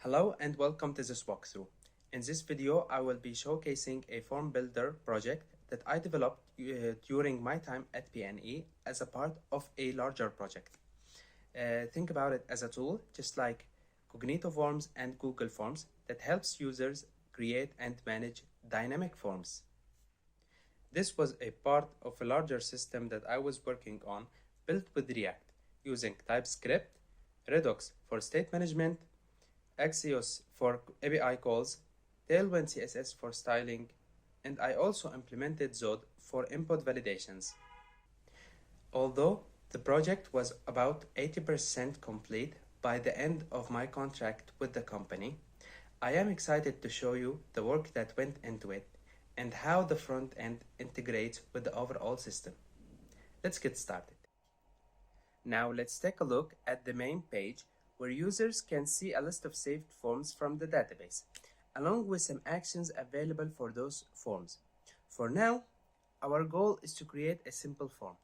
Hello and welcome to this walkthrough. In this video, I will be showcasing a form builder project that I developed during my time at PNE as a part of a larger project. Think about it as a tool, just like Cognito Forms and Google Forms, that helps users create and manage dynamic forms. This was a part of a larger system that I was working on, built with React, using TypeScript, Redux for state management, Axios for API calls, Tailwind CSS for styling, and I also implemented Zod for input validations. Although the project was about 80% complete by the end of my contract with the company, I am excited to show you the work that went into it and how the front end integrates with the overall system. Let's get started. Now let's take a look at the main page where users can see a list of saved forms from the database, along with some actions available for those forms. For now, our goal is to create a simple form.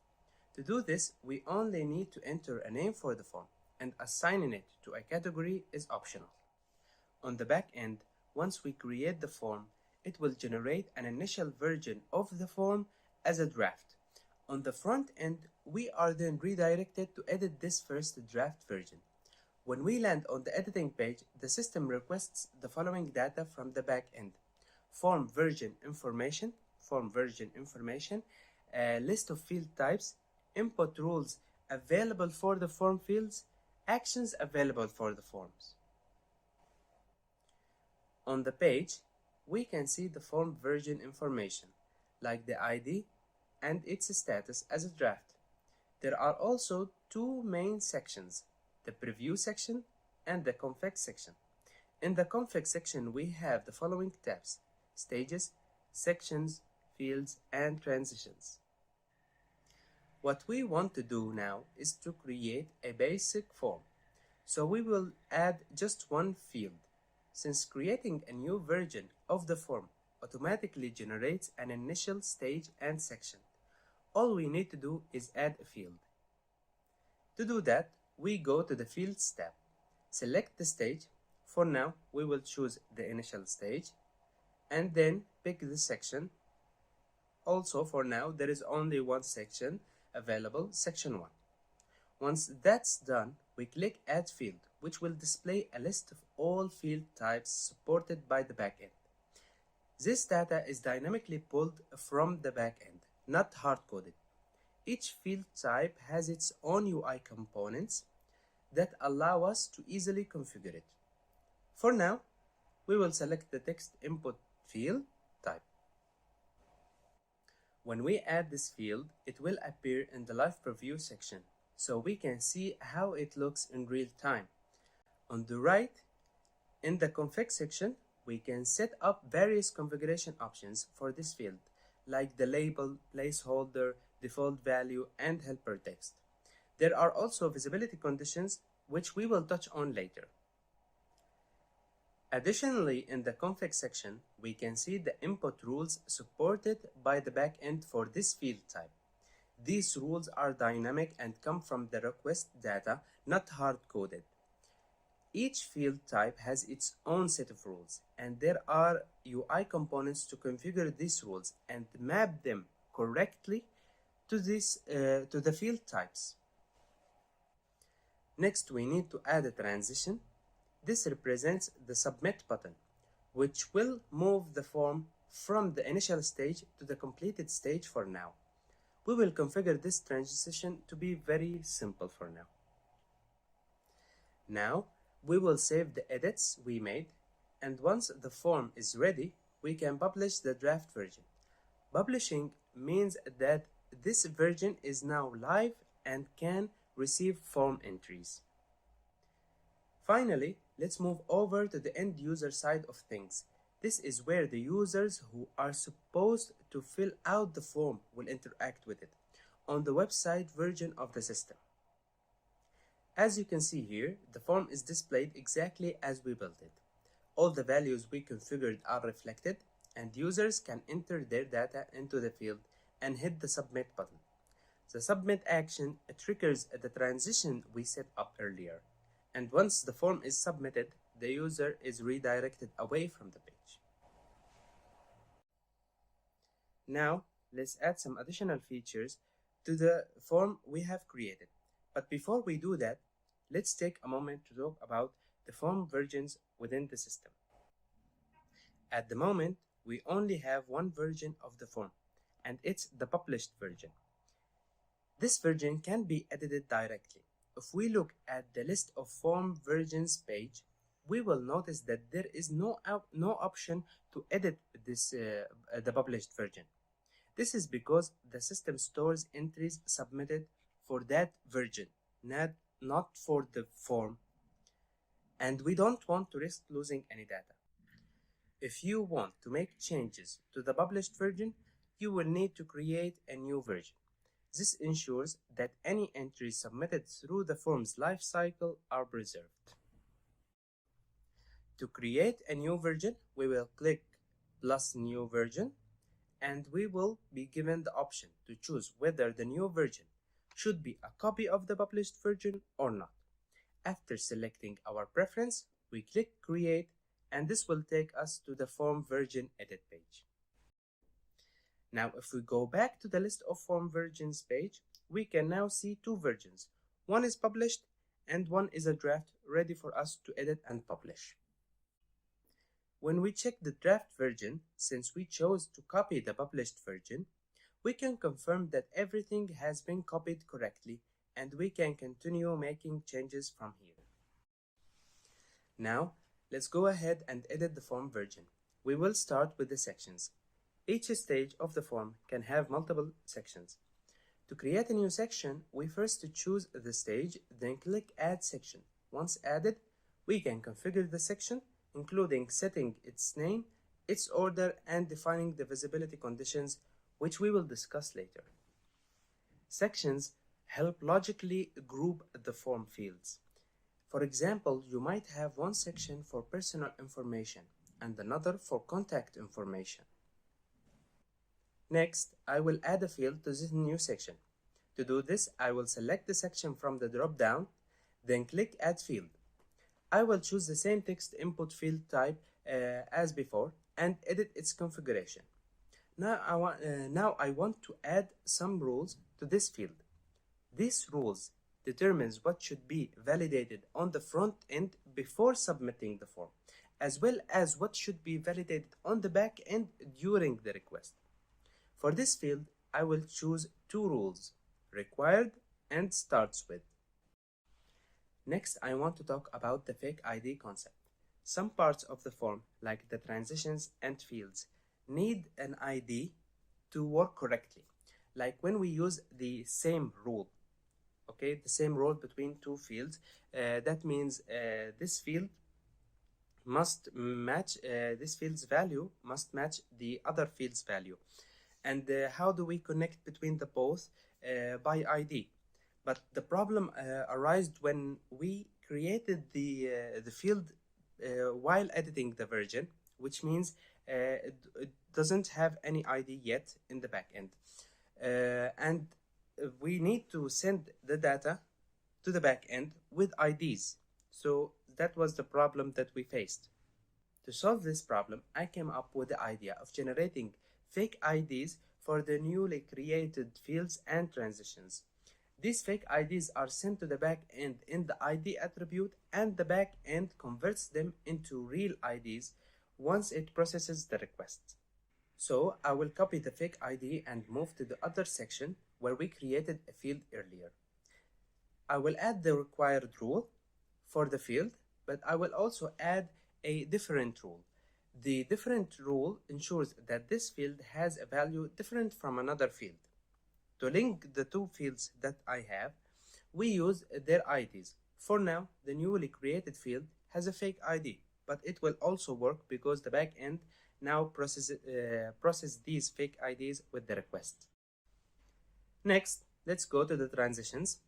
To do this, we only need to enter a name for the form, and assigning it to a category is optional. On the back end, once we create the form, it will generate an initial version of the form as a draft. On the front end, we are then redirected to edit this first draft version. When we land on the editing page, the system requests the following data from the back end: form version information, a list of field types, input rules available for the form fields, actions available for the forms. On the page, we can see the form version information, like the ID and its status as a draft. There are also two main sections: the preview section and the config section. In the config section, we have the following tabs: stages, sections, fields, and transitions. What we want to do now is to create a basic form. So we will add just one field, since creating a new version of the form automatically generates an initial stage and section. All we need to do is add a field. To do that, we go to the Fields tab, select the stage. For now, we will choose the initial stage, and then pick the section. Also, for now, there is only one section available, section 1. Once that's done, we click Add Field, which will display a list of all field types supported by the backend. This data is dynamically pulled from the backend, not hard-coded. Each field type has its own UI components that allow us to easily configure it. For now, we will select the text input field type. When we add this field, it will appear in the live preview section, so we can see how it looks in real time. On the right, in the config section, we can set up various configuration options for this field, like the label, placeholder, default value, and helper text. There are also visibility conditions, which we will touch on later. Additionally, in the config section, we can see the input rules supported by the backend for this field type. These rules are dynamic and come from the request data, not hard-coded. Each field type has its own set of rules, and there are UI components to configure these rules and map them correctly to the field types. Next, we need to add a transition. This represents the submit button, which will move the form from the initial stage to the completed stage for now. We will configure this transition to be very simple for now. Now, we will save the edits we made, and once the form is ready, we can publish the draft version. Publishing means that this version is now live and can receive form entries. Finally, let's move over to the end user side of things. This is where the users who are supposed to fill out the form will interact with it on the website version of the system. As you can see here, the form is displayed exactly as we built it. All the values we configured are reflected, and users can enter their data into the field and hit the submit button. The submit action triggers the transition we set up earlier, and once the form is submitted, the user is redirected away from the page. Now, let's add some additional features to the form we have created. But before we do that, let's take a moment to talk about the form versions within the system. At the moment, we only have one version of the form, and it's the published version. This version can be edited directly. If we look at the list of form versions page, we will notice that there is no option to edit the published version. This is because the system stores entries submitted for that version, not for the form, and we don't want to risk losing any data. If you want to make changes to the published version, you will need to create a new version. This ensures that any entries submitted through the form's lifecycle are preserved. To create a new version, we will click plus new version, and we will be given the option to choose whether the new version should be a copy of the published version or not. After selecting our preference, we click create, and this will take us to the form version edit page. Now, if we go back to the list of form versions page, we can now see two versions. One is published and one is a draft ready for us to edit and publish. When we check the draft version, since we chose to copy the published version, we can confirm that everything has been copied correctly and we can continue making changes from here. Now, let's go ahead and edit the form version. We will start with the sections. Each stage of the form can have multiple sections. To create a new section, we first choose the stage, then click Add Section. Once added, we can configure the section, including setting its name, its order, and defining the visibility conditions, which we will discuss later. Sections help logically group the form fields. For example, you might have one section for personal information and another for contact information. Next, I will add a field to this new section. To do this, I will select the section from the drop-down, then click Add Field. I will choose the same text input field type as before and edit its configuration. Now I want to add some rules to this field. These rules determines what should be validated on the front end before submitting the form, as well as what should be validated on the back end during the request. For this field, I will choose two rules, required and starts with. Next, I want to talk about the fake ID concept. Some parts of the form, like the transitions and fields, need an ID to work correctly, like when we use the same rule. Okay, the same rule between two fields. That means this field must match, this field's value must match the other field's value. And how do we connect between the both? By ID. But the problem arose when we created the field while editing the version, which means it doesn't have any ID yet in the backend. And we need to send the data to the backend with IDs. So that was the problem that we faced. To solve this problem, I came up with the idea of generating fake IDs for the newly created fields and transitions. These fake IDs are sent to the backend in the ID attribute, and the backend converts them into real IDs once it processes the request. So I will copy the fake ID and move to the other section where we created a field earlier. I will add the required rule for the field, but I will also add a different rule. The different rule ensures that this field has a value different from another field. To link the two fields that I have, we use their IDs. For now, the newly created field has a fake ID, but it will also work because the backend now process these fake IDs with the request. Next, let's go to the transitions.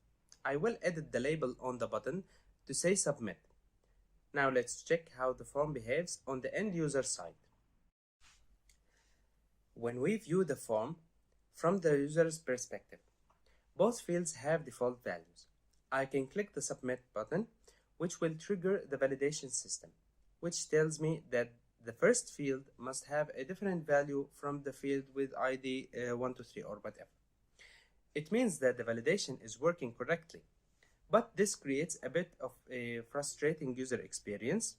I will edit the label on the button to say submit. Now let's check how the form behaves on the end user side. When we view the form from the user's perspective, both fields have default values. I can click the submit button, which will trigger the validation system, which tells me that the first field must have a different value from the field with ID 123 or whatever. It means that the validation is working correctly, but this creates a bit of a frustrating user experience.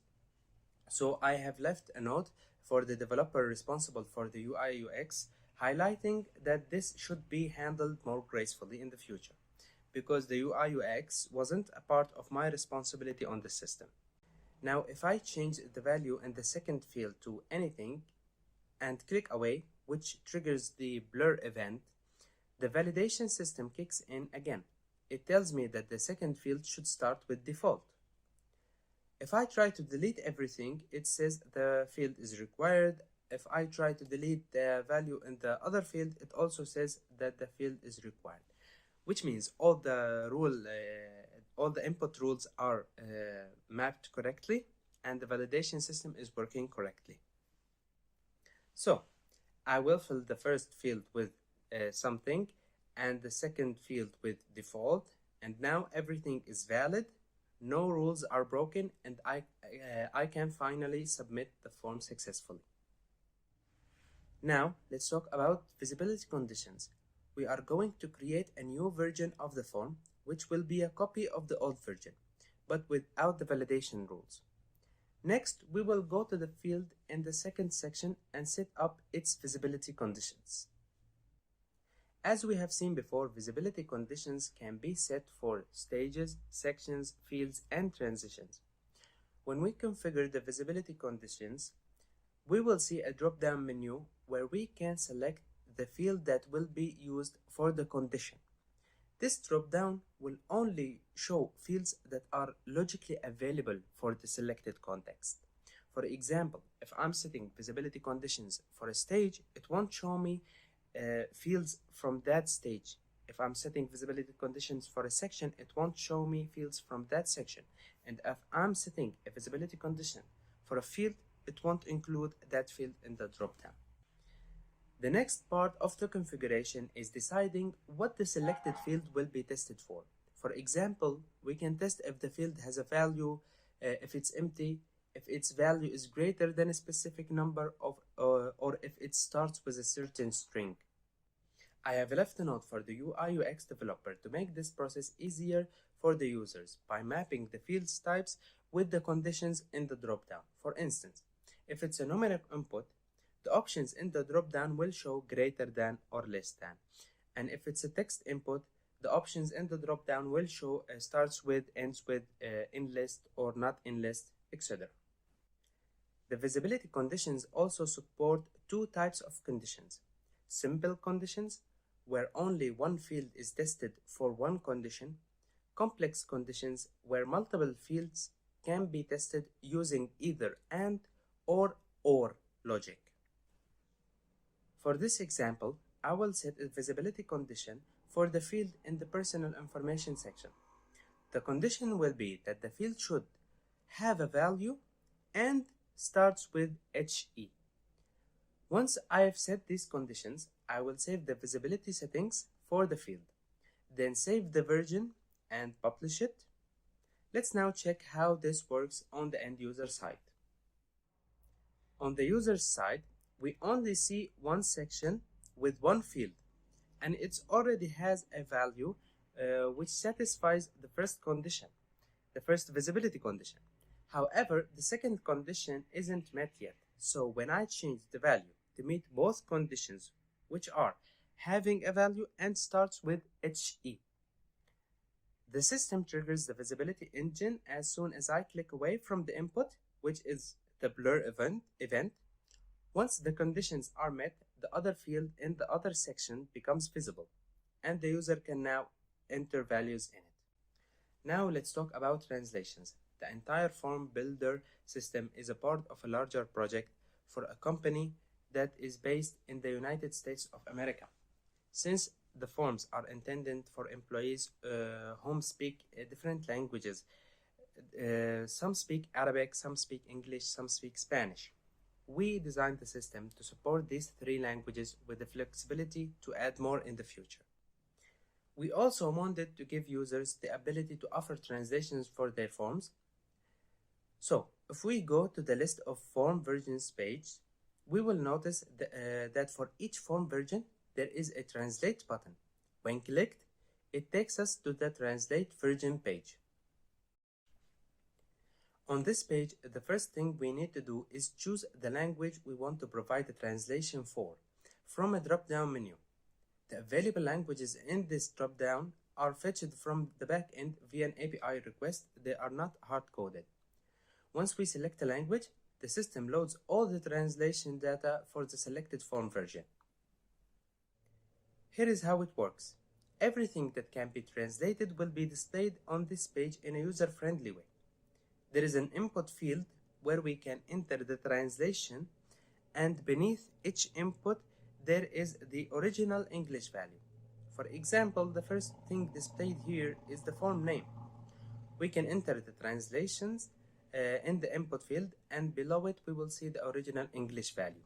So I have left a note for the developer responsible for the UI UX, highlighting that this should be handled more gracefully in the future, because the UI UX wasn't a part of my responsibility on the system. Now, if I change the value in the second field to anything and click away, which triggers the blur event, the validation system kicks in again. It tells me that the second field should start with default. If I try to delete everything, it says the field is required. If I try to delete the value in the other field, it also says that the field is required, which means all the input rules are mapped correctly and the validation system is working correctly. So I will fill the first field with something and the second field with default, and now everything is valid, no rules are broken, and I can finally submit the form successfully. Now let's talk about visibility conditions. We are going to create a new version of the form, which will be a copy of the old version, but without the validation rules. Next, we will go to the field in the second section and set up its visibility conditions. As we have seen before, visibility conditions can be set for stages, sections, fields, and transitions. When we configure the visibility conditions, we will see a drop-down menu where we can select the field that will be used for the condition. This drop-down will only show fields that are logically available for the selected context. For example, if I'm setting visibility conditions for a stage, it won't show me fields from that stage. If I'm setting visibility conditions for a section, it won't show me fields from that section. And if I'm setting a visibility condition for a field, it won't include that field in the drop-down. The next part of the configuration is deciding what the selected field will be tested for. For example, we can test if the field has a value, if it's empty, if its value is greater than a specific number or if it starts with a certain string. I have left a note for the UI UX developer to make this process easier for the users by mapping the fields types with the conditions in the dropdown. For instance, if it's a numeric input, the options in the dropdown will show greater than or less than. And if it's a text input, the options in the dropdown will show starts with, ends with, in list or not in list, etc. The visibility conditions also support two types of conditions: simple conditions, where only one field is tested for one condition; complex conditions, where multiple fields can be tested using either AND or OR logic. For this example, I will set a visibility condition for the field in the personal information section. The condition will be that the field should have a value and starts with HE. Once I have set these conditions, I will save the visibility settings for the field, then save the version and publish it. Let's now check how this works on the end user side. On the user side, we only see one section with one field, and it already has a value which satisfies the first condition, the first visibility condition. However, the second condition isn't met yet. So when I change the value to meet both conditions, which are having a value and starts with HE, the system triggers the visibility engine as soon as I click away from the input, which is the blur event. Once the conditions are met, the other field in the other section becomes visible, and the user can now enter values in it. Now let's talk about translations. The entire form builder system is a part of a larger project for a company that is based in the United States of America. Since the forms are intended for employees whom speak different languages, some speak Arabic, some speak English, some speak Spanish, we designed the system to support these three languages with the flexibility to add more in the future. We also wanted to give users the ability to offer translations for their forms, So, if we go to the list of form versions page, we will notice that for each form version, there is a translate button. When clicked, it takes us to the translate version page. On this page, the first thing we need to do is choose the language we want to provide the translation for from a drop-down menu. The available languages in this drop-down are fetched from the backend via an API request. They are not hard-coded. Once we select a language, the system loads all the translation data for the selected form version. Here is how it works. Everything that can be translated will be displayed on this page in a user-friendly way. There is an input field where we can enter the translation, and beneath each input there is the original English value. For example, the first thing displayed here is the form name. We can enter the translations in the input field, and below it we will see the original English value.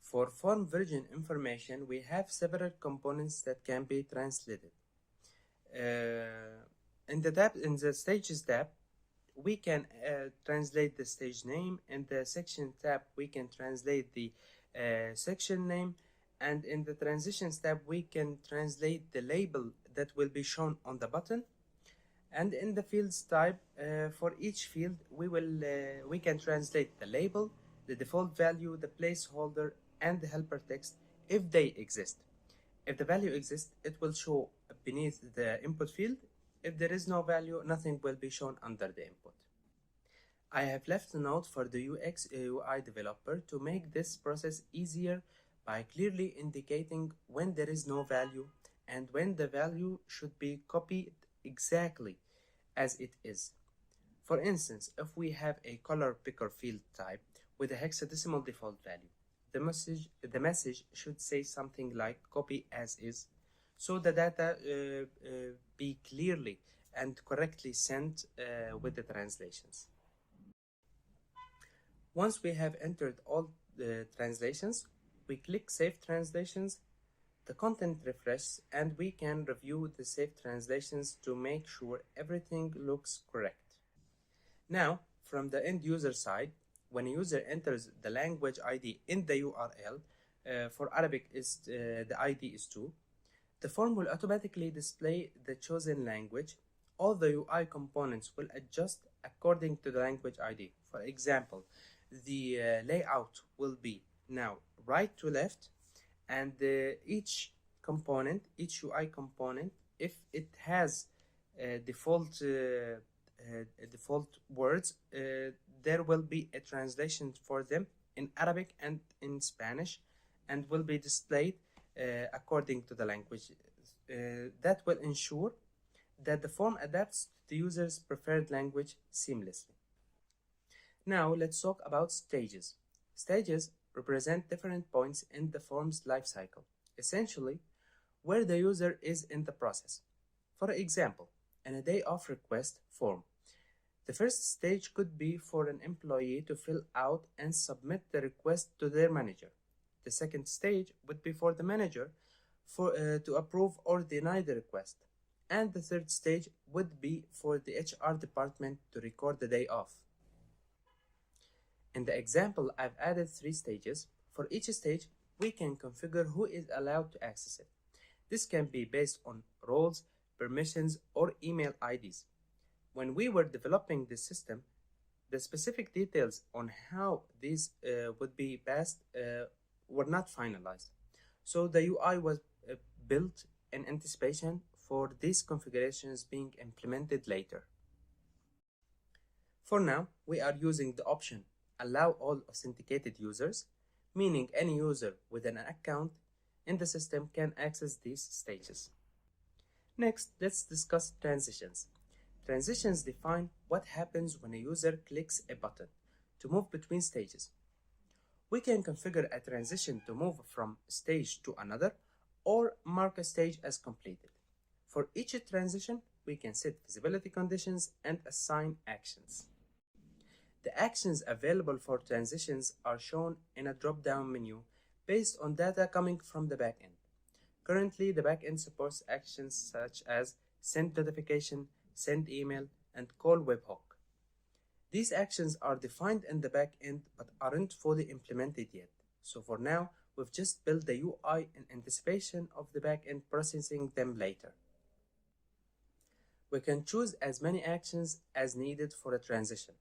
For form version information, we have several components that can be translated. In the Stages tab, we can translate the stage name. In the Section tab, we can translate the section name. And in the Transitions tab, we can translate the label that will be shown on the button. And in the Fields type, for each field, we can translate the label, the default value, the placeholder, and the helper text if they exist. If the value exists, it will show beneath the input field. If there is no value, nothing will be shown under the input. I have left a note for the UX UI developer to make this process easier by clearly indicating when there is no value and when the value should be copied exactly as it is. For instance, if we have a color picker field type with a hexadecimal default value, the message should say something like copy as is, so the data be clearly and correctly sent with the translations. Once we have entered all the translations, we click Save Translations. The content refreshes, and we can review the saved translations to make sure everything looks correct. Now, from the end user side, when a user enters the language ID in the URL, for Arabic the ID is 2, the form will automatically display the chosen language. All the UI components will adjust according to the language ID. For example, the layout will be now right to left, and each UI component, if it has default words, there will be a translation for them in Arabic and in Spanish, and will be displayed according to the language. That will ensure that the form adapts to the user's preferred language seamlessly. Now let's talk about stages. Stages represent different points in the form's lifecycle, essentially where the user is in the process. For example, in a day of request form, the first stage could be for an employee to fill out and submit the request to their manager. The second stage would be for the manager to approve or deny the request. And the third stage would be for the HR department to record the day off. In the example, I've added 3 stages. For each stage, we can configure who is allowed to access it. This can be based on roles, permissions, or email IDs. When we were developing this system, the specific details on how these would be passed were not finalized. So the UI was built in anticipation for these configurations being implemented later. For now, we are using the option Allow all authenticated users, meaning any user with an account in the system can access these stages. Next, let's discuss transitions. Transitions define what happens when a user clicks a button to move between stages. We can configure a transition to move from stage to another or mark a stage as completed. For each transition, we can set visibility conditions and assign actions. The actions available for transitions are shown in a drop-down menu based on data coming from the backend. Currently, the backend supports actions such as send notification, send email, and call webhook. These actions are defined in the backend but aren't fully implemented yet. So for now, we've just built the UI in anticipation of the backend processing them later. We can choose as many actions as needed for a transition.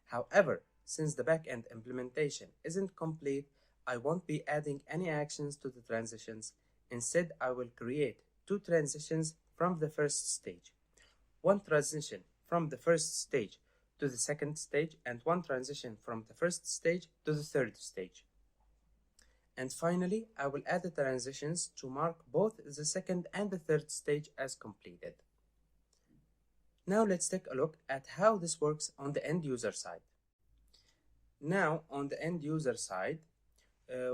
However, since the backend implementation isn't complete, I won't be adding any actions to the transitions. Instead, I will create two transitions from the first stage. One transition from the first stage to the second stage, and one transition from the first stage to the third stage. And finally, I will add the transitions to mark both the second and the third stage as completed. Now let's take a look at how this works on the end user side. Now on the end user side,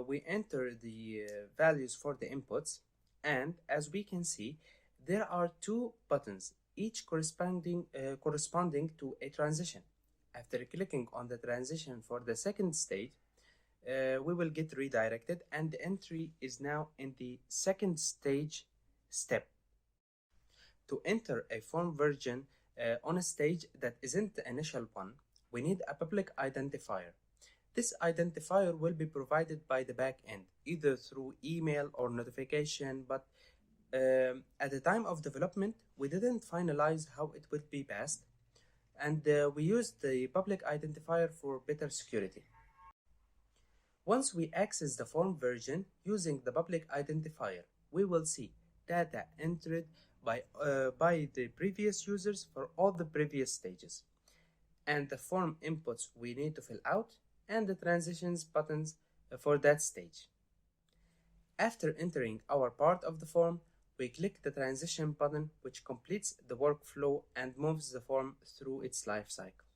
we enter the values for the inputs, and as we can see, there are two buttons, each corresponding to a transition. After clicking on the transition for the second stage, we will get redirected, and the entry is now in the second stage step. To enter a form version on a stage that isn't the initial one, we need a public identifier. This identifier will be provided by the backend, either through email or notification, but at the time of development, we didn't finalize how it would be passed, and we used the public identifier for better security. Once we access the form version using the public identifier, we will see data entered by the previous users for all the previous stages, and the form inputs we need to fill out, and the transitions buttons for that stage. After entering our part of the form, we click the transition button, which completes the workflow and moves the form through its life cycle.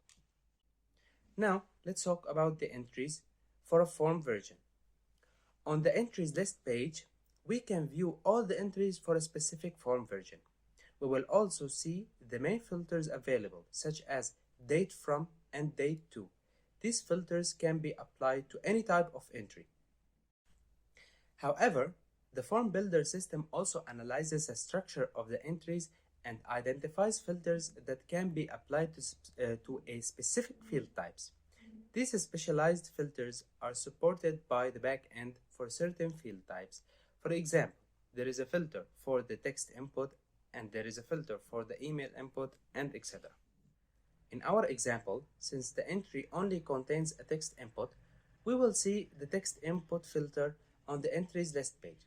Now, let's talk about the entries for a form version. On the entries list page, we can view all the entries for a specific form version. We will also see the main filters available, such as date from and date to. These filters can be applied to any type of entry. However, the form builder system also analyzes the structure of the entries and identifies filters that can be applied to a specific field types. These specialized filters are supported by the backend for certain field types. For example, there is a filter for the text input, and there is a filter for the email input, and etc. In our example, since the entry only contains a text input, we will see the text input filter on the entries list page.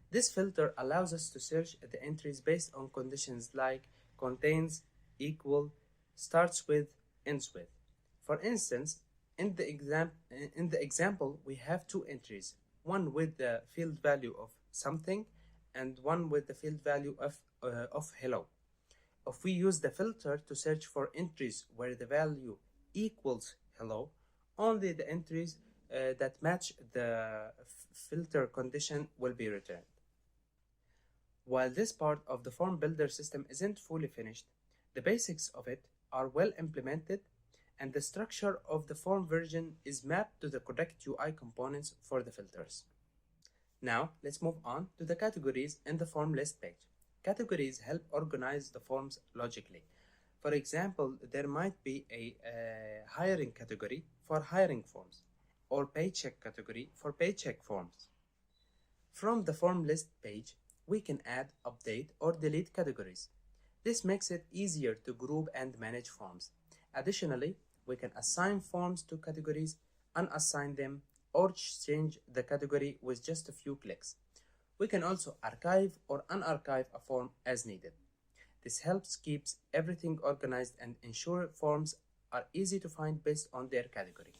This filter allows us to search the entries based on conditions like contains, equal, starts with, ends with. For instance, in the example, we have two entries, one with the field value of something and one with the field value of hello. If we use the filter to search for entries where the value equals hello, only the entries that match the filter condition will be returned. While this part of the form builder system isn't fully finished, the basics of it are well implemented, and the structure of the form version is mapped to the correct UI components for the filters. Now, let's move on to the categories in the form list page. Categories help organize the forms logically. For example, there might be a hiring category for hiring forms, or paycheck category for paycheck forms. From the form list page, we can add, update, or delete categories. This makes it easier to group and manage forms. Additionally, we can assign forms to categories, unassign them, or change the category with just a few clicks. We can also archive or unarchive a form as needed. This helps keep everything organized and ensure forms are easy to find based on their category.